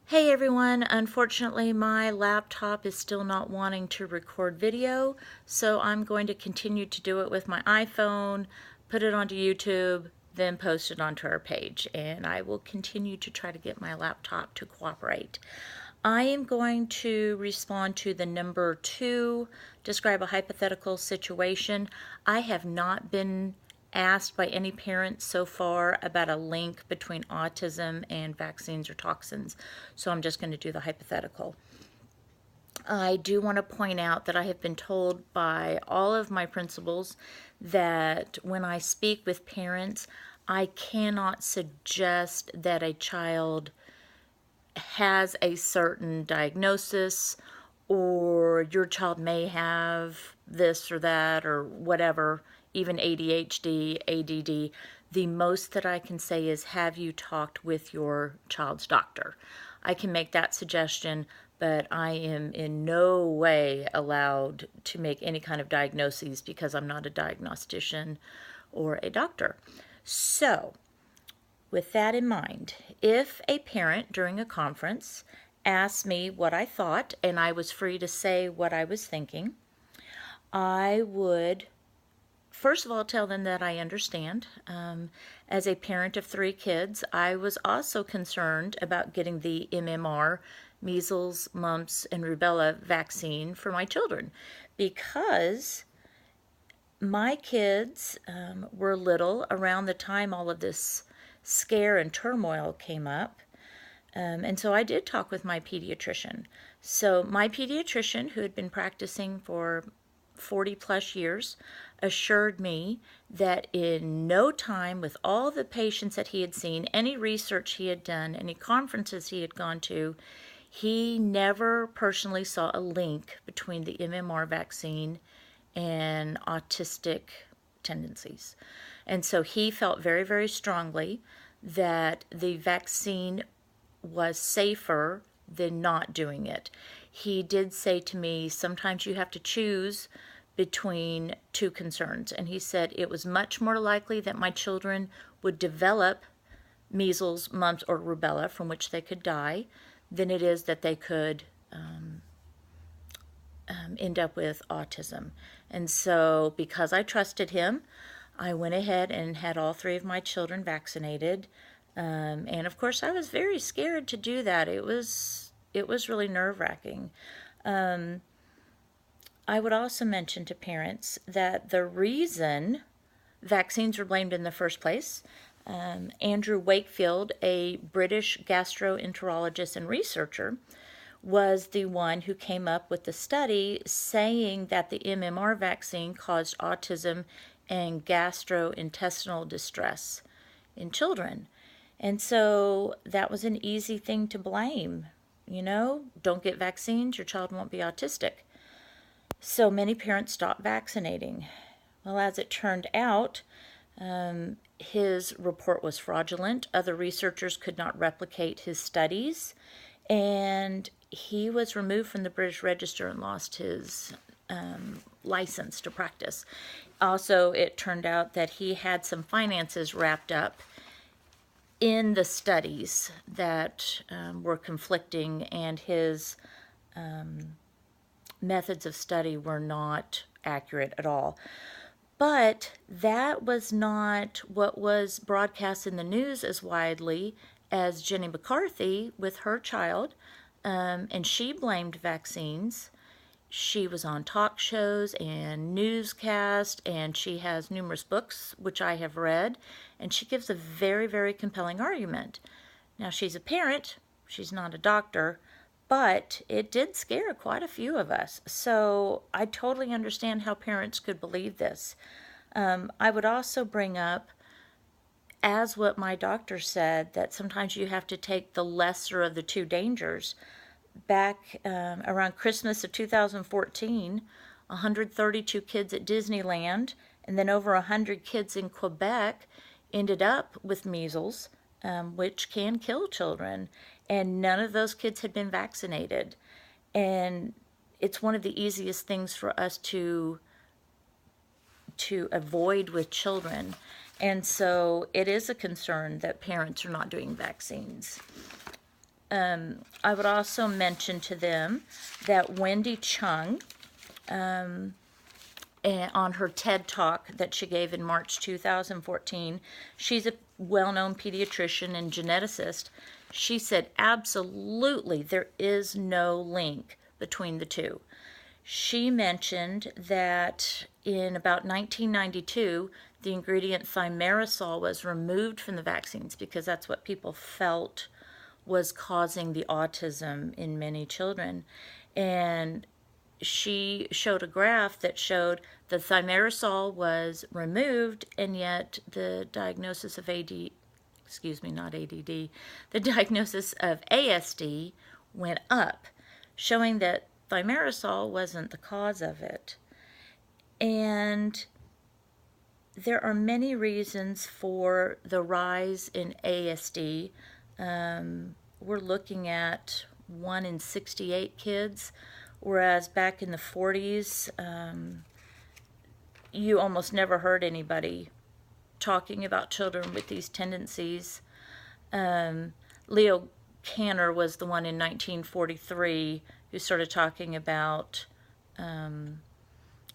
Hey everyone, unfortunately my laptop is still not wanting to record video, so I'm going to continue to do it with my iPhone, put it onto YouTube, then post it onto our page, and I will continue to try to get my laptop to cooperate. I am going to respond to the number 2, describe a hypothetical situation. I have not been asked by any parents so far about a link between autism and vaccines or toxins, so I'm just going to do the hypothetical. I do want to point out that I have been told by all of my principals that when I speak with parents, I cannot suggest that a child has a certain diagnosis or your child may have this or that or whatever, even ADHD, ADD. The most that I can say is, have you talked with your child's doctor? I can make that suggestion, but I am in no way allowed to make any kind of diagnoses because I'm not a diagnostician or a doctor. So, with that in mind, if a parent during a conference asked me what I thought and I was free to say what I was thinking, I would first of all tell them that I understand. As a parent of 3 kids, I was also concerned about getting the MMR, measles, mumps, and rubella vaccine for my children because my kids were little around the time all of this scare and turmoil came up. And so I did talk with my pediatrician. So my pediatrician, who had been practicing for 40 plus years, assured me that in no time, with all the patients that he had seen, any research he had done, any conferences he had gone to, he never personally saw a link between the MMR vaccine and autistic tendencies. And so he felt very, very strongly that the vaccine was safer than not doing it. He did say to me, sometimes you have to choose between 2 concerns. And he said it was much more likely that my children would develop measles, mumps, or rubella from which they could die than it is that they could end up with autism. And so, because I trusted him, I went ahead and had all 3 of my children vaccinated. And of course, I was very scared to do that. It was really nerve-wracking. I would also mention to parents that the reason vaccines were blamed in the first place, Andrew Wakefield, a British gastroenterologist and researcher, was the one who came up with the study saying that the MMR vaccine caused autism and gastrointestinal distress in children. And so that was an easy thing to blame. Don't get vaccines, your child won't be autistic. So many parents stopped vaccinating. Well, as it turned out, his report was fraudulent. Other researchers could not replicate his studies, and he was removed from the British Register and lost his license to practice. Also, it turned out that he had some finances wrapped up in the studies that were conflicting, and his methods of study were not accurate at all. But that was not what was broadcast in the news as widely as Jenny McCarthy with her child, and she blamed vaccines. She was on talk shows and newscasts, and she has numerous books, which I have read, and she gives a very, very compelling argument. Now, she's a parent, she's not a doctor, but it did scare quite a few of us. So I totally understand how parents could believe this. I would also bring up, as what my doctor said, that sometimes you have to take the lesser of the 2 dangers. Back around Christmas of 2014, 132 kids at Disneyland and then over 100 kids in Quebec ended up with measles, which can kill children, and none of those kids had been vaccinated. And it's one of the easiest things for us to avoid with children. And so it is a concern that parents are not doing vaccines. I would also mention to them that Wendy Chung, on her TED Talk that she gave in March 2014, she's a well-known pediatrician and geneticist. She said absolutely there is no link between the two. She mentioned that in about 1992, the ingredient thimerosal was removed from the vaccines because that's what people felt was causing the autism in many children. And she showed a graph that showed the thimerosal was removed, and yet the diagnosis of the diagnosis of ASD went up, showing that thimerosal wasn't the cause of it. And there are many reasons for the rise in ASD. We're looking at 1 in 68 kids, whereas back in the 40s, you almost never heard anybody talking about children with these tendencies. Leo Kanner was the one in 1943 who started talking about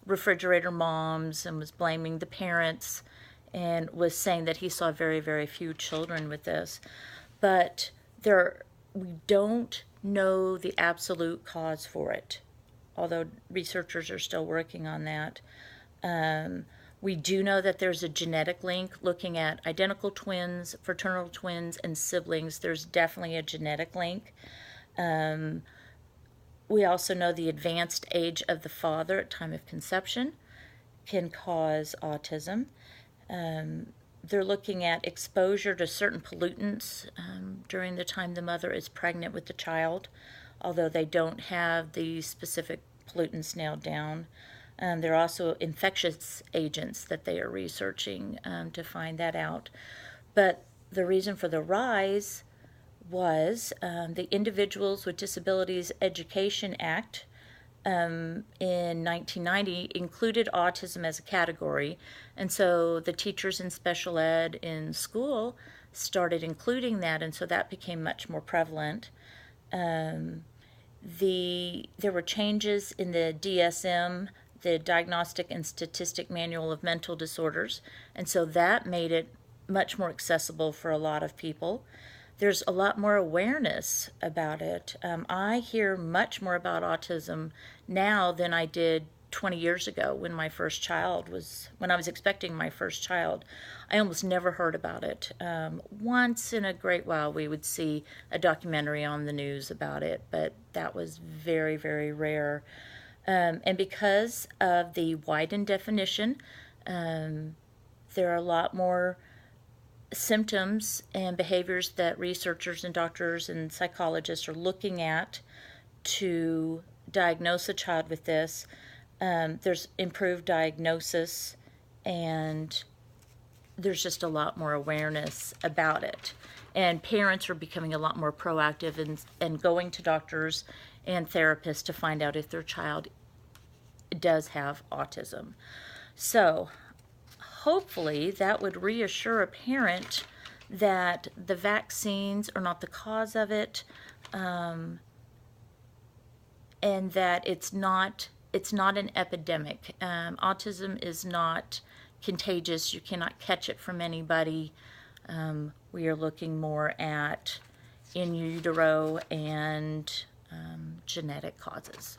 refrigerator moms and was blaming the parents and was saying that he saw very, very few children with this. But we don't know the absolute cause for it, although researchers are still working on that. We do know that there's a genetic link. Looking at identical twins, fraternal twins, and siblings, there's definitely a genetic link. We also know the advanced age of the father at time of conception can cause autism. They're looking at exposure to certain pollutants during the time the mother is pregnant with the child, although they don't have the specific pollutants nailed down. There are also infectious agents that they are researching to find that out. But the reason for the rise was the Individuals with Disabilities Education Act in 1990 included autism as a category, and so the teachers in special ed in school started including that, and so that became much more prevalent. There were changes in the DSM, the Diagnostic and Statistic Manual of Mental Disorders, and so that made it much more accessible for a lot of people. There's a lot more awareness about it. I hear much more about autism now than I did 20 years ago when I was expecting my first child. I almost never heard about it. Once in a great while we would see a documentary on the news about it, but that was very, very rare. And because of the widened definition, there are a lot more symptoms and behaviors that researchers and doctors and psychologists are looking at to diagnose a child with this. There's improved diagnosis, and there's just a lot more awareness about it. And parents are becoming a lot more proactive and going to doctors and therapists to find out if their child does have autism. So hopefully that would reassure a parent that the vaccines are not the cause of it, and that it's not an epidemic. Autism is not contagious. You cannot catch it from anybody. We are looking more at in utero and genetic causes.